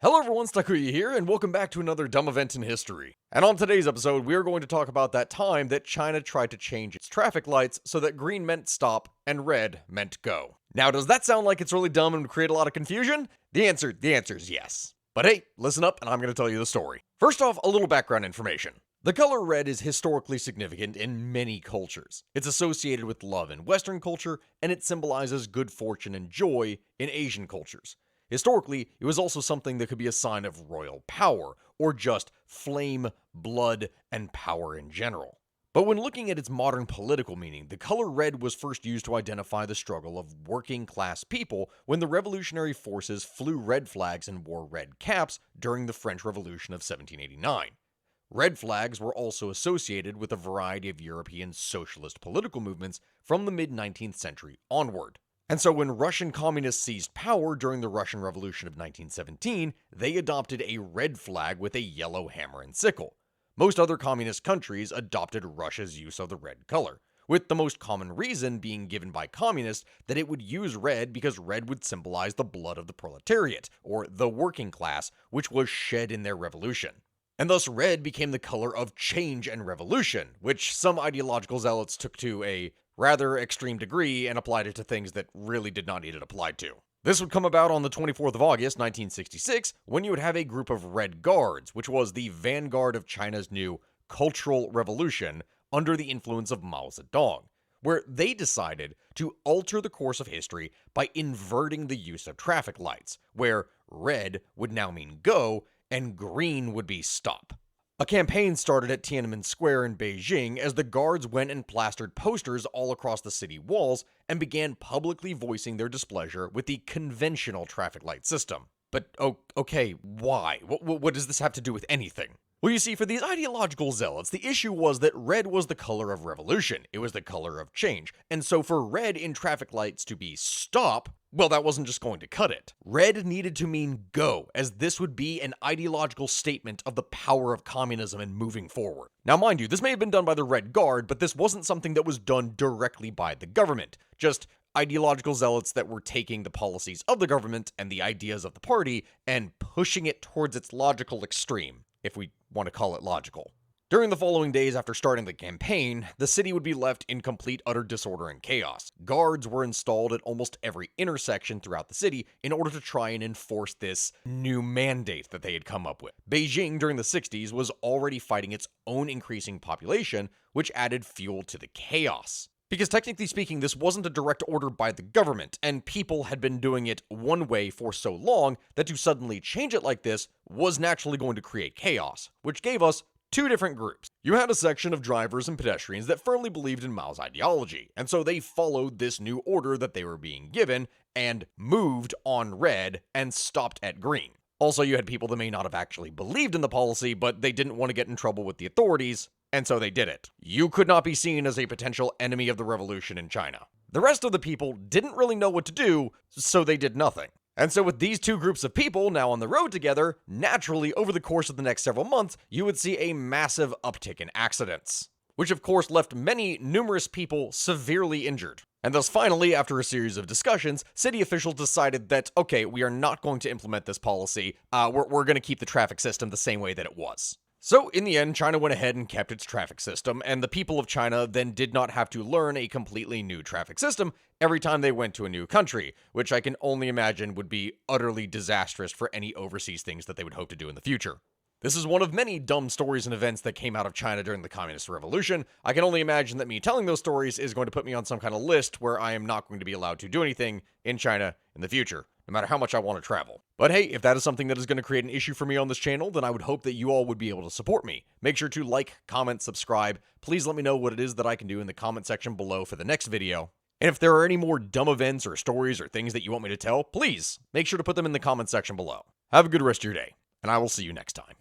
Hello everyone, Stakuya here, and welcome back to another dumb event in history. And on today's episode, we are going to talk about that time that China tried to change its traffic lights so that green meant stop and red meant go. Now, does that sound like it's really dumb and would create a lot of confusion? The answer is yes. But hey, listen up and I'm going to tell you the story. First off, a little background information. The color red is historically significant in many cultures. It's associated with love in Western culture, and it symbolizes good fortune and joy in Asian cultures. Historically, it was also something that could be a sign of royal power, or just flame, blood, and power in general. But when looking at its modern political meaning, the color red was first used to identify the struggle of working class people when the revolutionary forces flew red flags and wore red caps during the French Revolution of 1789. Red flags were also associated with a variety of European socialist political movements from the mid-19th century onward. And so when Russian communists seized power during the Russian Revolution of 1917, they adopted a red flag with a yellow hammer and sickle. Most other communist countries adopted Russia's use of the red color, with the most common reason being given by communists that it would use red because red would symbolize the blood of the proletariat, or the working class, which was shed in their revolution. And thus red became the color of change and revolution, which some ideological zealots took to a rather extreme degree and applied it to things that really did not need it applied to. This would come about on the 24th of August, 1966, when you would have a group of Red Guards, which was the vanguard of China's new Cultural Revolution under the influence of Mao Zedong, where they decided to alter the course of history by inverting the use of traffic lights, where red would now mean go and green would be stop. A campaign started at Tiananmen Square in Beijing as the guards went and plastered posters all across the city walls and began publicly voicing their displeasure with the conventional traffic light system. But okay, why? What does this have to do with anything? Well, you see, for these ideological zealots, the issue was that red was the color of revolution. It was the color of change. And so for red in traffic lights to be stop, well, that wasn't just going to cut it. Red needed to mean go, as this would be an ideological statement of the power of communism and moving forward. Now, mind you, this may have been done by the Red Guard, but this wasn't something that was done directly by the government. Just ideological zealots that were taking the policies of the government and the ideas of the party and pushing it towards its logical extreme, if we want to call it logical. During the following days after starting the campaign, the city would be left in complete utter disorder and chaos. Guards were installed at almost every intersection throughout the city in order to try and enforce this new mandate that they had come up with. Beijing during the 60s was already fighting its own increasing population, which added fuel to the chaos. Because technically speaking, this wasn't a direct order by the government, and people had been doing it one way for so long that to suddenly change it like this was naturally going to create chaos, which gave us two different groups. You had a section of drivers and pedestrians that firmly believed in Mao's ideology, and so they followed this new order that they were being given and moved on red and stopped at green. Also, you had people that may not have actually believed in the policy, but they didn't want to get in trouble with the authorities, and so they did it. You could not be seen as a potential enemy of the revolution in China. The rest of the people didn't really know what to do, so they did nothing. And so with these two groups of people now on the road together, naturally over the course of the next several months, you would see a massive uptick in accidents, which of course left numerous people severely injured. And thus finally, after a series of discussions, city officials decided that, okay, we are not going to implement this policy, we're going to keep the traffic system the same way that it was. So in the end, China went ahead and kept its traffic system, and the people of China then did not have to learn a completely new traffic system every time they went to a new country, which I can only imagine would be utterly disastrous for any overseas things that they would hope to do in the future. This is one of many dumb stories and events that came out of China during the Communist Revolution. I can only imagine that me telling those stories is going to put me on some kind of list where I am not going to be allowed to do anything in China in the future, no matter how much I want to travel. But hey, if that is something that is going to create an issue for me on this channel, then I would hope that you all would be able to support me. Make sure to like, comment, subscribe. Please let me know what it is that I can do in the comment section below for the next video. And if there are any more dumb events or stories or things that you want me to tell, please make sure to put them in the comment section below. Have a good rest of your day, and I will see you next time.